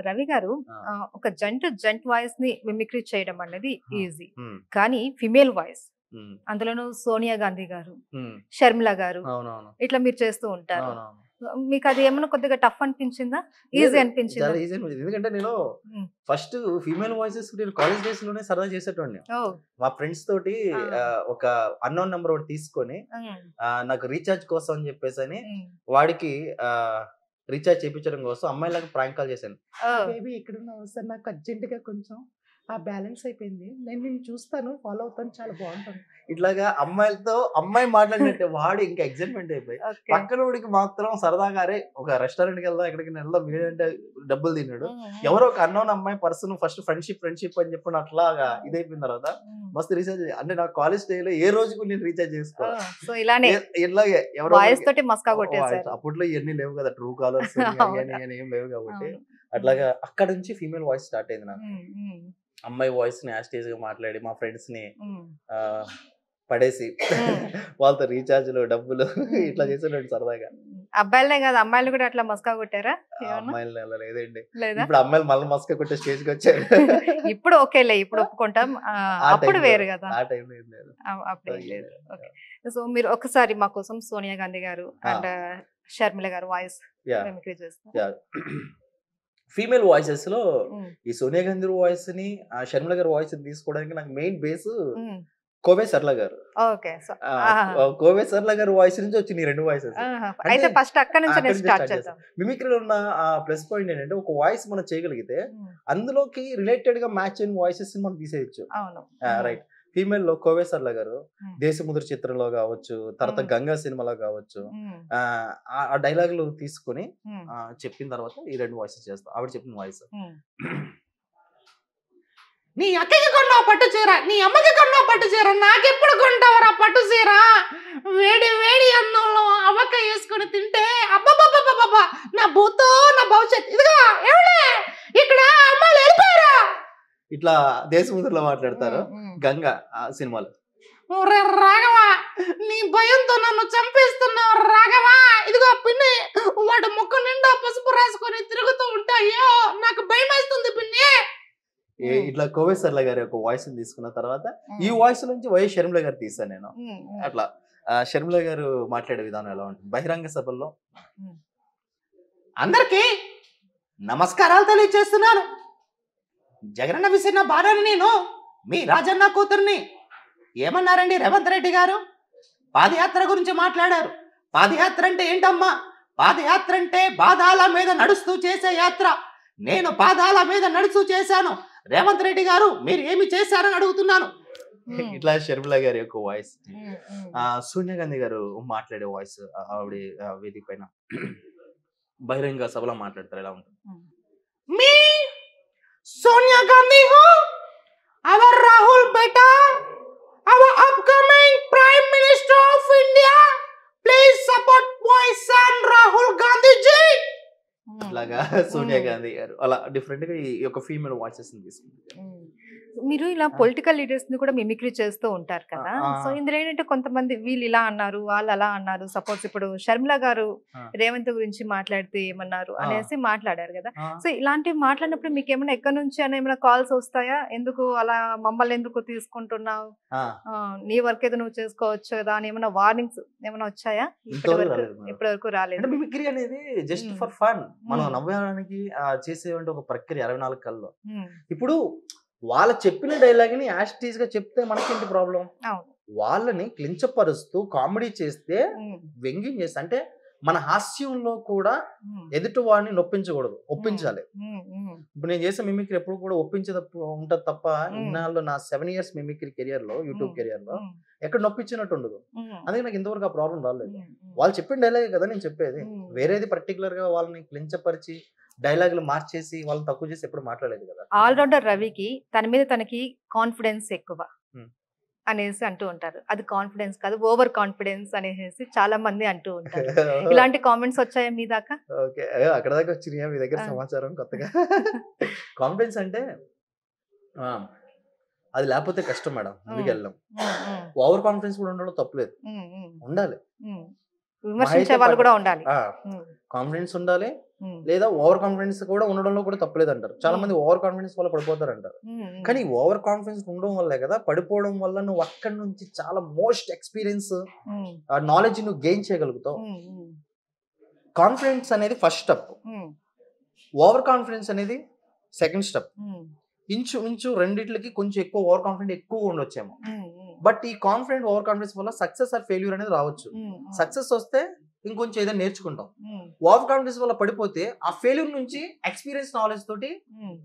రవి గారు ఆ! ఒక జంట్ వాయిస్ ని మిమిక్రీ చేయడం అనేది ఆ! ఈజీ. హ్మ్. కానీ ఫిమేల్ వాయిస్ హ్మ్. అందులోనూ సోనియా గాంధీ గారు, హ్మ్. షర్మిల గారు అవునవును. ఇట్లా మీరు చేస్తూ ఉంటారు. అవునవును. మీకు అది ఏమన్నా కొద్దిగా టఫ్ అనిపించిందా? లేదు. ఈజీ అనిపించిందా? చాలా ఈజీ అనిపించింది. ఎందుకంటే నేను హ్మ్. ఫస్ట్ ఫీమేల్ వాయిసెస్ నేను కాలేజ్ డేస్‌లోనే సరదా చేసేటోడిని. ఓహ్! మా ఫ్రెండ్స్ తోటి ఆ! ఒక అన్‌నోన్ నంబర్ ఒకటి తీసుకొని హ్మ్. నాకు రీచార్జ్ కోసం అని చెప్పేసని హ్మ్. వాడికి రీచార్జ్ చేపించడం కోసం అమ్మాయిలాగా ప్రాంక్ కాల్ చేశాను. ఓహ్! బేబీ ఎక్కడున్నావు సార్ నాకు అర్జెంట్‌గా కొంచెం బ్యాలెన్స్ అయిపోయింది. నేను నిన్ను చూస్తాను, ఫాలో అవుతాను. చాలా బావుంటాను. ఇట్లాగా అమ్మాయిలతో అమ్మాయి మాట్లాడినట్టే వాడు ఇంకా ఎక్సైట్‌మెంట్ అయిపోయి ఓకే. పక్కనోడికి మాత్రం సరదాగా అరే ఒక రెస్టారెంట్‌కి వెళ్దాం ఎక్కడికైనా వెళ్దాం వీడంటే డబ్బులు తిన్నాడు. హ్మ్. ఎవరో ఒక అన్నోన్ అమ్మాయి పర్సన్ ఫస్ట్ ఫ్రెండ్‌షిప్ అని చెప్పి అట్లాగా ఇదైపోయిన తర్వాత హ్మ్. మస్తు రీచార్జ్ అంటే నా కాలేజ్ డేలో ఏ రోజుకు నేను రీచార్జ్ చేసుకోవాలి. ఓహ్! సో ఇలానే ఇట్లాగే ఎవరో వాయిస్ ఒకరికి తోటి మస్కా కొట్టేశారు. అప్పట్లో ఇవన్నీ లేవు కదా! ట్రూ కాలర్స్ అని అవును. అని ఏం లేవు కాబట్టి అవును. అట్లాగా అక్కడ నుంచి ఫీమేల్ వాయిస్ స్టార్ట్ అయింది నాకు. హ్మ్. హ్మ్. అమ్మాయి వాయిస్‌ని యాస్టీజ్‌గా మాట్లాడి మా ఫ్రెండ్స్‌ని హ్మ్. ఆహ్, పడేసి హ్మ్. వాళ్ళతో రీచార్జ్‌లు, డబ్బులు హ్మ్. ఇట్లా చేసేటోడిని సరదాగా. అబ్బాయిలనే కాదు అమ్మాయిలు కూడా అట్లా మస్కా కొట్టారా ఆ ఏమన్నా? అమ్మాయిలని అలా లేదండి. లేదా? ఇప్పుడు అమ్మాయిలు మళ్ళీ మస్క కొట్టే స్టేజ్‌కొచ్చారు. ఇప్పుడు ఓకేలే. ఇప్పుడు ఒప్పుకుంటాం. ఆ అప్పుడు టైంలో వేరు గదా! ఆ టైంలో ఏం లేదు. అప్పుడేం ఏం లేదు. లేదు. ఓకే. సో, మీరు ఒక్కసారి మా కోసం సోనియా గాంధీ గారు ఆ! అండ్ షర్మిల గారు వాయిస్ యాహ్! మిమిక్రీ చేస్తారా? యాహ్! ఫీమేల్ వాయిసెస్‌లో హ్మ్. ఈ సోనియా గాంధీ వాయిస్‌ని, షర్మిల గారి వాయిస్‌ని తీసుకోవడానికి నాకు మెయిన్ బేసు హ్మ్. కోవే సరళ గారు. ఓకే. సో ఆహా! కోవే సరళ గారి వాయిస్ నుంచి వచ్చిన ఈ 2 వాయిసెస్. ఆహా! అంటే అయితే ఫస్ట్ అక్కడి నుంచి అక్కడి నేను నుంచే స్టార్ట్ స్టార్ట్ చేశాను. చేద్దాం. మిమిక్రీలో ఉన్న ప్లస్ పాయింట్ ఏంటంటే ఒక వాయిస్ మనం చేయగలిగితే హ్మ్. అందులోకి రిలేటెడ్‌గా మ్యాచ్ అయిన వాయిసెస్‌ని మనం తీసేయొచ్చు. అవును. హ్మ్. రైట్. ఫీమేల్‌లో కోవే సరళ గారు హ్మ్. 'దేశముద్ర' చిత్రంలో గావచ్చు, తర్వాత హ్మ్. 'గంగా' సినిమాలో గావచ్చు, హ్మ్. ఆ డైలాగులు తీసుకొని హ్మ్. చెప్పిన తర్వాత ఈ 2 వాయిసెస్ చేస్తాం. ఆవిడ చెప్పిన వాయిస్. హ్మ్. నీ అక్కకి కొన్నావు పట్టు చీర, నీ అమ్మకి కొన్నావు పట్టు చీర, నాకెప్పుడు కొంటావురా పట్టు చీర? వేడి వేడి అన్నంలో అవక్క వేసుకొని తింటే అబ్బబ్బబ్బబ్బబ్బా నా భూతో నా భవిష్యత్. ఇదిగో ఏమండే ఇక్కడ అమ్మాయిలు వెళ్ళిపోయారా? ఇట్లా 'దేశముద్ర'లో మాట్లాడతారు. హ్మ్. హ్మ్. 'గంగా' సినిమాలో. ఒరే రాఘవ, నీ భయంతో నన్ను చంపేస్తున్నావు రాఘవ. ఇదిగో పిన్ని, వాడు ముక్కు నిండా పసుపు రాసుకొని తిరుగుతూ ఉంటా. అయ్యో నాకు భయం వేస్తుంది పిన్ని. హ్మ్. ఇట్లా కోవే సరళ గారి యొక్క వాయిస్‌ని తీసుకున్న తర్వాత ఈ హ్మ్. వాయిస్ నుంచి వైఎస్ షర్మిల గారు తీశాను నేను. హ్మ్. హ్మ్. అట్లా షర్మిల గారు మాట్లాడే విధానం ఎలా ఉంటుంది? బహిరంగ సభల్లో హ్మ్. అందరికీ నమస్కారాలు తెలియజేస్తున్నాను. జగనన్న విసిరిన బాణాన్ని నేను మీ రాజన్న కూతుర్ని. ఏమన్నారండి రేవంత్ రెడ్డి గారు? పాదయాత్ర గురించి మాట్లాడారు. పాదయాత్ర అంటే ఏంటమ్మా? పాదయాత్ర అంటే పాదాల మీద నడుస్తూ చేసే యాత్ర. నేను పాదాల మీద నడుస్తూ చేశాను. రేవంత్ రెడ్డి గారు మీరు ఏమి చేశారని అడుగుతున్నాను. హ్మ్. ఇట్లా షర్మిల గారి యొక్క వాయిస్. హ్మ్. హ్మ్. సోనియా గాంధీ గారు మాట్లాడే వాయిస్ ఆవిడ వేదిక పైన బహిరంగ సభలో మాట్లాడతారు ఎలా ఉంటుంది? హ్మ్. మీ సోనియా గాంధీ హో అవర్ రాహుల్ బేటా our upcoming Prime Minister of India. Please support my son Rahul Gandhi ji. హ్మ్. ఇట్లాగా సోనియా హ్మ్. గాంధీ గారు అలా డిఫరెంట్ గా ఈ యొక్క ఫీమేల్ వాయిసెస్ తీసుకుంటారు. హ్మ్. మీరు ఇలా పొలిటికల్ లీడర్స్ ని కూడా మిమిక్రీ చేస్తూ ఉంటారు కదా! సో ఇందులో ఏంటంటే కొంతమంది వీళ్ళు ఇలా అన్నారు, వాళ్ళు అలా అన్నారు. సపోజ్ ఇప్పుడు షర్మిల గారు ఆ, రేవంత్ గురించి మాట్లాడితే ఏమన్నారు ఆ, అనేసి మాట్లాడారు కదా! ఆ. సో ఇలాంటివి మాట్లాడినప్పుడు మీకేమైనా ఎక్కడి నుంచి అయినా ఏమైనా కాల్స్ వస్తాయా? ఎందుకు అలా మమ్మల్ని ఎందుకు తీసుకుంటున్నావు? ఆ, నీ వర్క్ ఏదో నువ్వు చేసుకోవచ్చు కదా! అని ఏమైనా వార్నింగ్స్ ఏమైనా వచ్చాయా? ఇంతవరకు రాలేదు మేడం. ఇప్పటి వరకు అంటే రాలేదు. మిమిక్రీ అనేది జస్ట్ హ్మ్. For fun. మనం హ్మ్. నవ్వడానికి చేసేటువంటి ఒక ప్రక్రియ 24 కల్లో. హ్మ్. ఇప్పుడు వాళ్ళ చెప్పిన డైలాగ్ ని యాస్టీజ్ గా చెప్తే మనకేంటి ప్రాబ్లం? అవును. వాళ్ళని క్లించపరుస్తూ కామెడీ చేస్తే హ్మ్. వ్యంగ్యం చేస్తే అంటే మన హాస్యంలో కూడా హ్మ్. ఎదుటి వాడిని నొప్పించకూడదు, ఒప్పించాలి. హ్మ్. హ్మ్. ఇప్పుడు నేను చేసే మిమిక్రీ ఎప్పుడు కూడా ఒప్పించేది ఉంటది తప్ప హ్మ్. ఇన్నాళ్ళు నా 7 ఇయర్స్ మిమిక్రీ కెరియర్ లో యూట్యూబ్ హ్మ్. కెరియర్ లో హ్మ్. ఎక్కడ నొప్పించినట్టు ఉండదు. హ్మ్. అందుకే నాకు ఇంతవరకు ఆ ప్రాబ్లం రాలేదు. హ్మ్. హ్మ్. వాళ్ళు చెప్పిన డైలాగే కదా నేను చెప్పేది. హ్మ్. వేరేది పర్టికులర్ గా వాళ్ళని క్లించపరిచి డైలాగులు మార్చేసి వాళ్ళని తక్కువ చేసి ఎప్పుడు మాట్లాడలేదు కదా. ఆల్రౌండర్ రవికి తన మీద తనకి కాన్ఫిడెన్స్ ఎక్కువ హ్మ్. అనేసి అంటూ ఉంటారు. అది కాన్ఫిడెన్స్ కాదు, ఓవర్ కాన్ఫిడెన్స్ అనేసి చాలా మంది అంటూ ఉంటారు. ఇలాంటి కామెంట్స్ వచ్చాయా మీ దాకా? ఓకే. అక్కడ దాకా వచ్చినాయా మీ దగ్గర ఆ. సమాచారం కొత్తగా? కాన్ఫిడెన్స్ అంటే ఆ, అది లేకపోతే కష్టం మేడం హ్మ్. ముందుకెళ్ళడం. హ్మ్. హ్మ్. ఓవర్ కాన్ఫిడెన్స్ కూడా ఉండడం తప్పులేదు. హ్మ్. హ్మ్. ఉండాలి. హ్మ్. విమర్శించే వాళ్ళు కూడా ఉండాలి. కాన్ఫిడెన్స్ ఉండాలి, లేదా ఓవర్ కాన్ఫిడెన్స్ కూడా ఉండడంలో కూడా తప్పలేదు అంటారు. చాలా మంది ఓవర్ కాన్ఫిడెన్స్ వల్ల పడిపోతారు అంటారు. కానీ ఓవర్ కాన్ఫిడెన్స్ ఉండడం వల్లే కదా పడిపోవడం వల్ల నువ్వు అక్కడి నుంచి చాలా మోస్ట్ ఎక్స్పీరియన్స్ నాలెడ్జ్ నువ్వు గెయిన్ చేయగలుగుతావు. కాన్ఫిడెన్స్ అనేది ఫస్ట్ స్టెప్, ఓవర్ కాన్ఫిడెన్స్ అనేది సెకండ్ స్టెప్. ఇంచు రెండిట్లకి కొంచెం ఎక్కువ ఓవర్ కాన్ఫిడెంట్ ఎక్కువ ఉండొచ్చేమో. బట్ ఈ కాన్ఫిడెంట్ ఓవర్ కాన్ఫిడెన్స్ వల్ల సక్సెస్ ఆర్ ఫెయిల్యూర్ అనేది రావచ్చు. సక్సెస్ వస్తే ఇంకొంచెం ఏదైనా నేర్చుకుంటాం. ఓవర్ కాన్ఫిడెన్స్ వల్ల పడిపోతే ఆ ఫెయిల్యూర్ నుంచి ఎక్స్పీరియన్స్ నాలెడ్జ్ తోటి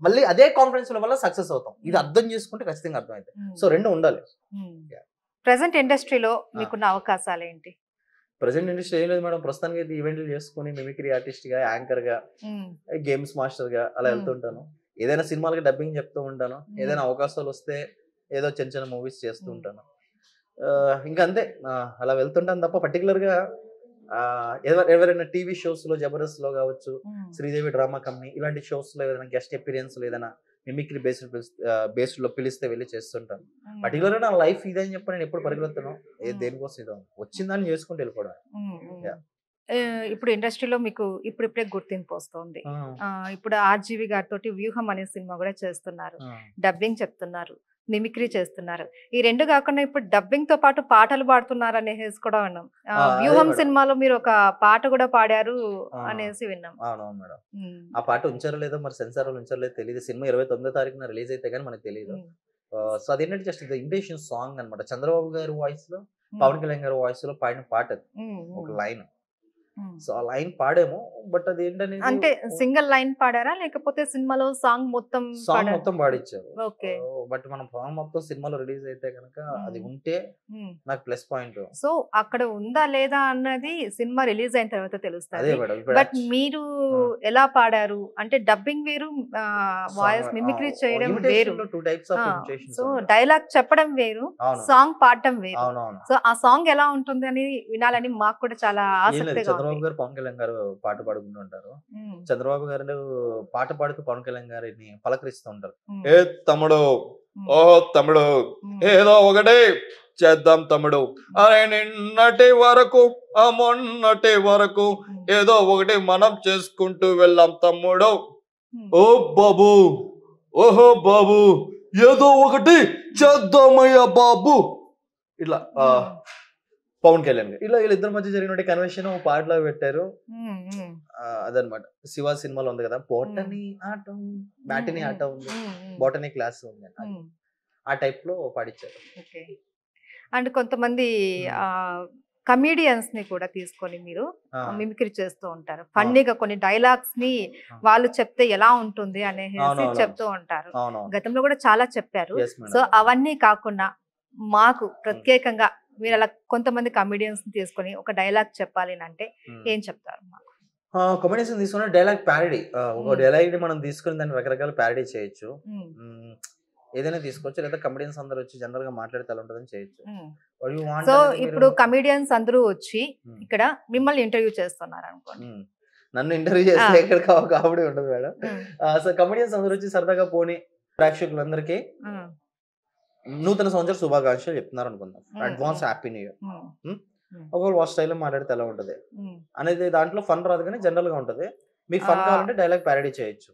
మళ్ళీ అదే కాన్ఫిడెన్స్ వల్ల సక్సెస్ అవుతాం. ఇది అర్థం చేసుకుంటే ఖచ్చితంగా అర్థమైంది. సో రెండు ఉండాలి. ప్రెసెంట్ ఇండస్ట్రీలో మీకున్న అవకాశాలు ఏంటి? ప్రెసెంట్ ఇండస్ట్రీ ఏం లేదు మేడం, ప్రస్తుతానికి అయితే ఈవెంట్లు చేసుకుని మిమిక్రీ ఆర్టిస్ట్ గా, యాంకర్ గా, గేమ్స్ మాస్టర్ గా అలా వెళ్తుంటాను. ఏదైనా సినిమాలకి డబ్బింగ్ చెప్తూ ఉంటాను. ఏదైనా అవకాశాలు వస్తే ఏదో చిన్న చిన్న మూవీస్ చేస్తూ ఉంటాను. ఇంకా అంతే, అలా వెళ్తుంటాను తప్ప పర్టికులర్ గా ఎవరైనా టీవీ షోస్ లో, జబర్దస్త్ లో కావచ్చు, శ్రీదేవి డ్రామా కంపెనీ ఇలాంటి షోస్ లో ఏదైనా గెస్ట్ అపీరియన్స్ ఏదైనా మిమిక్రీ బేస్డ్ లో పిలిస్తే వెళ్ళి చేస్తుంటాను. పర్టికులర్ గా నా లైఫ్ ఇదని చెప్పి నేను ఎప్పుడు పరిగెత్తాను. దేనికోసం ఇదో వచ్చిందని చేసుకుంటూ వెళ్ళిపోవడం. ఇప్పుడు ఇండస్ట్రీలో మీకు ఇప్పుడిప్పుడే గుర్తింపు వస్తుంది. ఇప్పుడు ఆర్జీవి గారితో వ్యూహం అనే సినిమా కూడా చేస్తున్నారు, డబ్బింగ్ చెప్తున్నారు, మిమిక్రీ చేస్తున్నారు. ఈ రెండు కాకుండా ఇప్పుడు డబ్బింగ్ తో పాటు పాటలు పాడుతున్నారు అనేసి కూడా విన్నాం. వ్యూహం సినిమాలో మీరు ఒక పాట కూడా పాడారు అనేసి విన్నాం. అవునవును మేడం. ఆ పాట ఉంచారో లేదో మరి సెన్సార్ ఉంచారో లేదో తెలియదు. సినిమా 29వ తారీఖున రిలీజ్ అయితే కానీ మనకు తెలియదు. సో అదేంటంటే జస్ట్ ఇంటేషన్ సాంగ్ అనమాట. చంద్రబాబు గారి వాయిస్ లో, పవన్ కళ్యాణ్ గారి వాయిస్ లో పాడిన పాట ఒక లైన్. సో ఆ లైన్ పాడేమో, బట్ అది ఏంటనేది అంటే సింగిల్ లైన్ పాడారా లేకపోతే సినిమాలో సాంగ్ మొత్తం పాడిచ్చారు. ఓకే. బట్ మనం సాంగ్ మొత్తం సినిమాలో రిలీజ్ అయితే కనుక అది ఉంటే నాకు ప్లస్ పాయింట్. సో అక్కడ ఉందా లేదా అన్నది సినిమా రిలీజ్ అయిన తర్వాత తెలుస్తుంది. బట్ మీరు ఎలా పాడారు అంటే డబ్బింగ్ వేరు, వాయిస్ మిమిక్రీ చేయడం వేరు. సో డైలాగ్ చెప్పడం వేరు, సాంగ్ పాడటం వేరు. సో ఆ సాంగ్ ఎలా ఉంటుంది అని వినాలని మాకు కూడా చాలా ఆసక్తిగా. చంద్రబాబు గారు, పవన్ కళ్యాణ్ గారు పాట పాడుకుంటూ ఉంటారు. చంద్రబాబు గారు పాట పాడుతూ పవన్ కళ్యాణ్ గారిని పలకరిస్తూ ఉంటారు. ఏ తమ్ముడు, ఓహో తమ్ముడు, ఏదో ఒకటి చేద్దాం తమ్ముడు, అరే నిన్నటి వరకు మొన్నటి వరకు ఏదో ఒకటి మనం చేసుకుంటూ వెళ్ళాం తమ్ముడు. ఓ బాబు, ఓహో బాబు, ఏదో ఒకటి చేద్దామయ్యా బాబు. ఇట్లా పవన్ కళ్యాణ్ గారు ఇలా వీళ్ళిద్దరి మధ్య జరిగిన కన్వర్సేషన్ పాటలో పెట్టారు. అదనమాట. శివ సినిమాలో ఉంది కదా, బోటనీ ఆటం, బ్యాటనీ ఆట ఉంది, బోటనీ క్లాస్ ఉంది, ఆ టైప్ లో పాడించారు. అండ్ కొంతమంది కమీడియన్స్ ని కూడా తీసుకొని మీరు మిమిక్రీ చేస్తూ ఉంటారు. ఫన్నీగా కొన్ని డైలాగ్స్ ని వాళ్ళు చెప్తే ఎలా ఉంటుంది అనేసి చెప్తూ ఉంటారు. గతంలో కూడా చాలా చెప్పారు. సో అవన్నీ కాకుండా మాకు ప్రత్యేకంగా మీరు అలా కొంతమంది కమెడియన్స్ తీసుకొని ఒక డైలాగ్ చెప్పాలి అంటే ఏం చెప్తారు? కమెడియన్స్ తీసుకుని డైలాగ్ ప్యారడీ, ఒక డైలాగ్ ని మనం తీసుకుని దాన్ని రకరకాల ప్యారడీ చేయొచ్చు. ఏదైనా తీసుకోవచ్చు, లేదా కమెడియన్స్ అందరూ వచ్చి జనరల్ గా మాట్లాడితే ఎలా ఉంటుందని చేయొచ్చు. సో ఇప్పుడు కమెడియన్స్ అందరూ వచ్చి ఇక్కడ మిమ్మల్ని ఇంటర్వ్యూ చేస్తున్నారు అనుకోండి, నన్ను ఇంటర్వ్యూ చేస్తే ఎక్కడ కాబట్టి ఉండదు మేడం. సో కమెడియన్స్ అందరూ వచ్చి సరదాగా పోని ప్రేక్షకులందరికీ నూతన సంవత్సర శుభాకాంక్షలు చెప్తున్నారు అనుకుందాం, అడ్వాన్స్ హ్యాపీ న్యూ ఇయర్. ఒకవేళ వాచ్ స్టైల్లో మాట్లాడితే ఎలా ఉంటది అనేది దాంట్లో ఫన్ రాదు కానీ జనరల్ గా ఉంటది. మీకు ఫన్ కావాలంటే డైలాగ్ ప్యారడీ చేయొచ్చు.